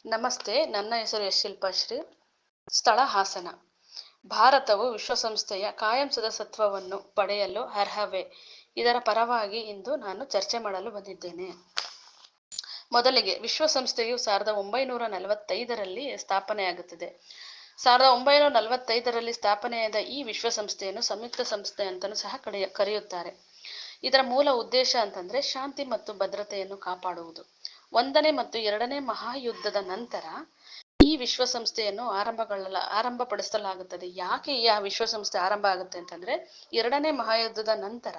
ನಮಸ್ತೆ, ನನ್ನ ಹೆಸರು ಎಸ್ ಶಿಲ್ಪಾಶ್ರೀ. ಸ್ಥಳ ಹಾಸನ. ಭಾರತವು ವಿಶ್ವಸಂಸ್ಥೆಯ ಕಾಯಂ ಸದಸ್ಯತ್ವವನ್ನು ಪಡೆಯಲು ಅರ್ಹವೇ? ಇದರ ಪರವಾಗಿ ಇಂದು ನಾನು ಚರ್ಚೆ ಮಾಡಲು ಬಂದಿದ್ದೇನೆ. ಮೊದಲಿಗೆ, ವಿಶ್ವಸಂಸ್ಥೆಯು 1945ರಲ್ಲಿ ಸ್ಥಾಪನೆಯಾಗುತ್ತದೆ. 1945ರಲ್ಲಿ ಸ್ಥಾಪನೆಯಾದ ಈ ವಿಶ್ವಸಂಸ್ಥೆಯನ್ನು ಸಂಯುಕ್ತ ಸಂಸ್ಥೆ ಅಂತಲೂ ಸಹ ಕರೆಯುತ್ತಾರೆ. ಇದರ ಮೂಲ ಉದ್ದೇಶ ಅಂತಂದ್ರೆ ಶಾಂತಿ ಮತ್ತು ಭದ್ರತೆಯನ್ನು ಕಾಪಾಡುವುದು. 1ನೇ ಮತ್ತು 2ನೇ ಮಹಾಯುದ್ಧದ ನಂತರ ಈ ವಿಶ್ವಸಂಸ್ಥೆಯನ್ನು ಆರಂಭಪಡಿಸಲಾಗುತ್ತದೆ. ಯಾಕೆ ಈ ವಿಶ್ವಸಂಸ್ಥೆ ಆರಂಭ ಆಗುತ್ತೆ ಅಂತಂದ್ರೆ, 2ನೇ ಮಹಾಯುದ್ಧದ ನಂತರ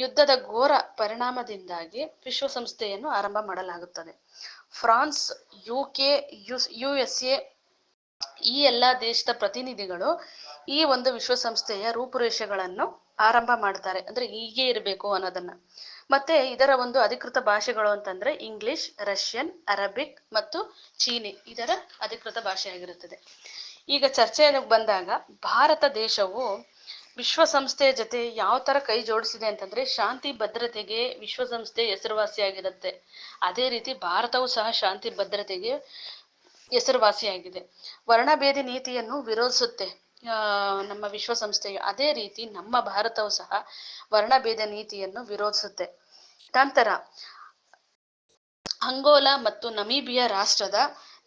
ಯುದ್ಧದ ಘೋರ ಪರಿಣಾಮದಿಂದಾಗಿ ವಿಶ್ವಸಂಸ್ಥೆಯನ್ನು ಆರಂಭ ಮಾಡಲಾಗುತ್ತದೆ. ಫ್ರಾನ್ಸ್, UK, USA ಈ ಎಲ್ಲ ದೇಶದ ಪ್ರತಿನಿಧಿಗಳು ಈ ಒಂದು ವಿಶ್ವಸಂಸ್ಥೆಯ ರೂಪುರೇಷೆಗಳನ್ನು ಆರಂಭ ಮಾಡ್ತಾರೆ. ಅಂದ್ರೆ ಹೀಗೆ ಇರಬೇಕು ಅನ್ನೋದನ್ನ. ಮತ್ತೆ ಇದರ ಒಂದು ಅಧಿಕೃತ ಭಾಷೆಗಳು ಅಂತಂದ್ರೆ ಇಂಗ್ಲಿಷ್, ರಷ್ಯನ್, ಅರಬಿಕ್ ಮತ್ತು ಚೀನಿ ಇದರ ಅಧಿಕೃತ ಭಾಷೆಯಾಗಿರುತ್ತದೆ. ಈಗ ಚರ್ಚೆಗೆ ಬಂದಾಗ, ಭಾರತ ದೇಶವು ವಿಶ್ವಸಂಸ್ಥೆಯ ಜೊತೆ ಯಾವ ತರ ಕೈ ಜೋಡಿಸಿದೆ ಅಂತಂದ್ರೆ, ಶಾಂತಿ ಭದ್ರತೆಗೆ ವಿಶ್ವಸಂಸ್ಥೆ ಹೆಸರುವಾಸಿಯಾಗಿರುತ್ತೆ. ಅದೇ ರೀತಿ ಭಾರತವು ಸಹ ಶಾಂತಿ ಭದ್ರತೆಗೆ ಹೆಸರುವಾಸಿಯಾಗಿದೆ. ವರ್ಣಭೇದಿ ನೀತಿಯನ್ನು ವಿರೋಧಿಸುತ್ತೆ ನಮ್ಮ ವಿಶ್ವಸಂಸ್ಥೆಯು. ಅದೇ ರೀತಿ ನಮ್ಮ ಭಾರತವು ಸಹ ವರ್ಣಭೇದ ನೀತಿಯನ್ನು ವಿರೋಧಿಸುತ್ತೆ. ನಂತರ ಅಂಗೋಲಾ ಮತ್ತು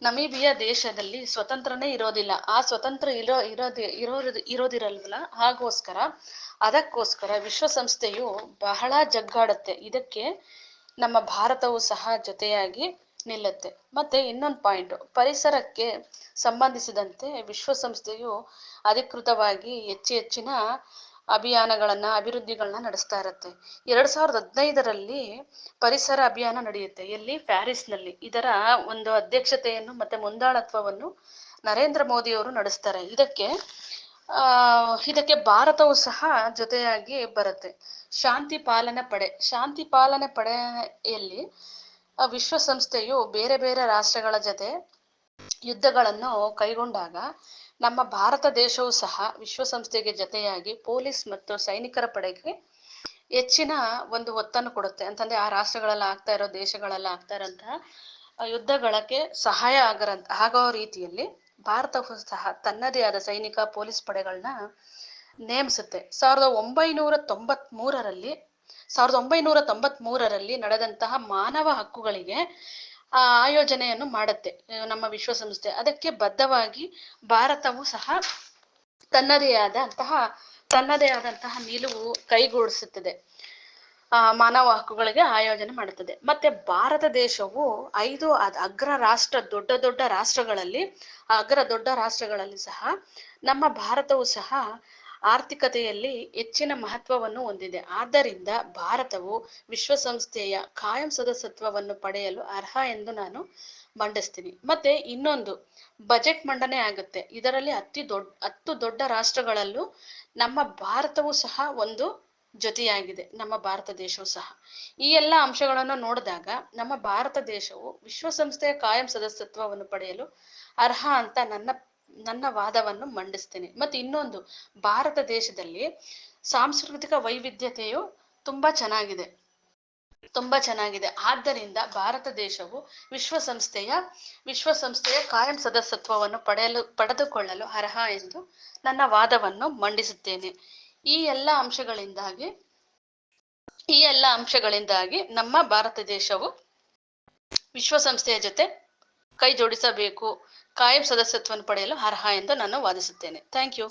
ನಮೀಬಿಯಾ ದೇಶದಲ್ಲಿ ಸ್ವತಂತ್ರನೇ ಇರೋದಿಲ್ಲ. ಆ ಸ್ವತಂತ್ರ ಇರೋದಿರಲ್ವಲ್ಲ, ಅದಕ್ಕೋಸ್ಕರ ವಿಶ್ವಸಂಸ್ಥೆಯು ಬಹಳ ಜಗ್ಗಾಡುತ್ತೆ. ಇದಕ್ಕೆ ನಮ್ಮ ಭಾರತವು ಸಹ ಜೊತೆಯಾಗಿ ನಿಲ್ಲುತ್ತೆ. ಮತ್ತೆ ಇನ್ನೊಂದು ಪಾಯಿಂಟ್, ಪರಿಸರಕ್ಕೆ ಸಂಬಂಧಿಸಿದಂತೆ ವಿಶ್ವಸಂಸ್ಥೆಯು ಅಧಿಕೃತವಾಗಿ ಹೆಚ್ಚಿನ ಅಭಿವೃದ್ಧಿಗಳನ್ನ ನಡೆಸ್ತಾ ಇರುತ್ತೆ. 2015ರಲ್ಲಿ ಪರಿಸರ ಅಭಿಯಾನ ನಡೆಯುತ್ತೆ. ಎಲ್ಲಿ? ಪ್ಯಾರಿಸ್ನಲ್ಲಿ. ಇದರ ಒಂದು ಅಧ್ಯಕ್ಷತೆಯನ್ನು ಮತ್ತೆ ಮುಂದಾಳತ್ವವನ್ನು ನರೇಂದ್ರ ಮೋದಿ ಅವರು ನಡೆಸ್ತಾರೆ. ಇದಕ್ಕೆ ಭಾರತವು ಸಹ ಜೊತೆಯಾಗಿ ಬರುತ್ತೆ. ಶಾಂತಿ ಪಾಲನೆ ಪಡೆಯಲ್ಲಿ ವಿಶ್ವಸಂಸ್ಥೆಯು ಬೇರೆ ಬೇರೆ ರಾಷ್ಟ್ರಗಳ ಜೊತೆ ಯುದ್ಧಗಳನ್ನು ಕೈಗೊಂಡಾಗ ನಮ್ಮ ಭಾರತ ದೇಶವು ಸಹ ವಿಶ್ವಸಂಸ್ಥೆಗೆ ಜೊತೆಯಾಗಿ ಪೊಲೀಸ್ ಮತ್ತು ಸೈನಿಕರ ಪಡೆಗೆ ಹೆಚ್ಚಿನ ಒಂದು ಒತ್ತನ್ನು ಕೊಡುತ್ತೆ. ಅಂತಂದ್ರೆ ಆ ರಾಷ್ಟ್ರಗಳೆಲ್ಲ ದೇಶಗಳೆಲ್ಲ ಆಗ್ತಾ ಇರೋಂತಹ ಯುದ್ಧಗಳಿಗೆ ಸಹಾಯ ಆಗೋ ರೀತಿಯಲ್ಲಿ ಭಾರತವು ಸಹ ತನ್ನದೇ ಆದ ಸೈನಿಕ ಪೊಲೀಸ್ ಪಡೆಗಳನ್ನ ನೇಮಿಸುತ್ತೆ. 1993ರಲ್ಲಿ ನಡೆದಂತಹ ಮಾನವ ಹಕ್ಕುಗಳಿಗೆ ಆಯೋಜನೆಯನ್ನು ಮಾಡುತ್ತೆ ನಮ್ಮ ವಿಶ್ವಸಂಸ್ಥೆ. ಅದಕ್ಕೆ ಬದ್ಧವಾಗಿ ಭಾರತವು ಸಹ ತನ್ನದೇ ಆದಂತಹ ನಿಲುವು ಕೈಗೂಡಿಸುತ್ತದೆ. ಮಾನವ ಹಕ್ಕುಗಳಿಗೆ ಆಯೋಜನೆ ಮಾಡುತ್ತದೆ. ಮತ್ತೆ ಭಾರತ ದೇಶವು 5 ಅಗ್ರ ದೊಡ್ಡ ರಾಷ್ಟ್ರಗಳಲ್ಲಿ ಸಹ ನಮ್ಮ ಭಾರತವು ಸಹ ಆರ್ಥಿಕತೆಯಲ್ಲಿ ಹೆಚ್ಚಿನ ಮಹತ್ವವನ್ನು ಹೊಂದಿದೆ. ಆದ್ದರಿಂದ ಭಾರತವು ವಿಶ್ವಸಂಸ್ಥೆಯ ಕಾಯಂ ಸದಸ್ಯತ್ವವನ್ನು ಪಡೆಯಲು ಅರ್ಹ ಎಂದು ನಾನು ಮಂಡಿಸ್ತೀನಿ. ಮತ್ತೆ ಇನ್ನೊಂದು, ಬಜೆಟ್ ಮಂಡನೆ ಆಗುತ್ತೆ. ಇದರಲ್ಲಿ 10 ದೊಡ್ಡ ರಾಷ್ಟ್ರಗಳಲ್ಲೂ ನಮ್ಮ ಭಾರತವು ಸಹ ಒಂದು ಜೊತೆಯಾಗಿದೆ. ನಮ್ಮ ಭಾರತ ದೇಶವು ಸಹ ಈ ಎಲ್ಲ ಅಂಶಗಳನ್ನು ನೋಡಿದಾಗ ನಮ್ಮ ಭಾರತ ದೇಶವು ವಿಶ್ವಸಂಸ್ಥೆಯ ಕಾಯಂ ಸದಸ್ಯತ್ವವನ್ನು ಪಡೆಯಲು ಅರ್ಹ ಅಂತ ನನ್ನ ವಾದವನ್ನು ಮಂಡಿಸ್ತೇನೆ. ಮತ್ತೆ ಇನ್ನೊಂದು, ಭಾರತ ದೇಶದಲ್ಲಿ ಸಾಂಸ್ಕೃತಿಕ ವೈವಿಧ್ಯತೆಯು ತುಂಬಾ ಚೆನ್ನಾಗಿದೆ. ಆದ್ದರಿಂದ ಭಾರತ ದೇಶವು ವಿಶ್ವಸಂಸ್ಥೆಯ ಕಾಯಂ ಸದಸ್ಯತ್ವವನ್ನು ಪಡೆದುಕೊಳ್ಳಲು ಅರ್ಹ ಎಂದು ನನ್ನ ವಾದವನ್ನು ಮಂಡಿಸುತ್ತೇನೆ. ಈ ಎಲ್ಲ ಅಂಶಗಳಿಂದಾಗಿ ನಮ್ಮ ಭಾರತ ದೇಶವು ವಿಶ್ವಸಂಸ್ಥೆಯ ಜೊತೆ ಕೈ ಜೋಡಿಸಬೇಕು, ಕಾಯಂ ಸದಸ್ಯತ್ವವನ್ನು ಪಡೆಯಲು ಅರ್ಹ ಎಂದು ನಾನು ವಾದಿಸುತ್ತೇನೆ. Thank you.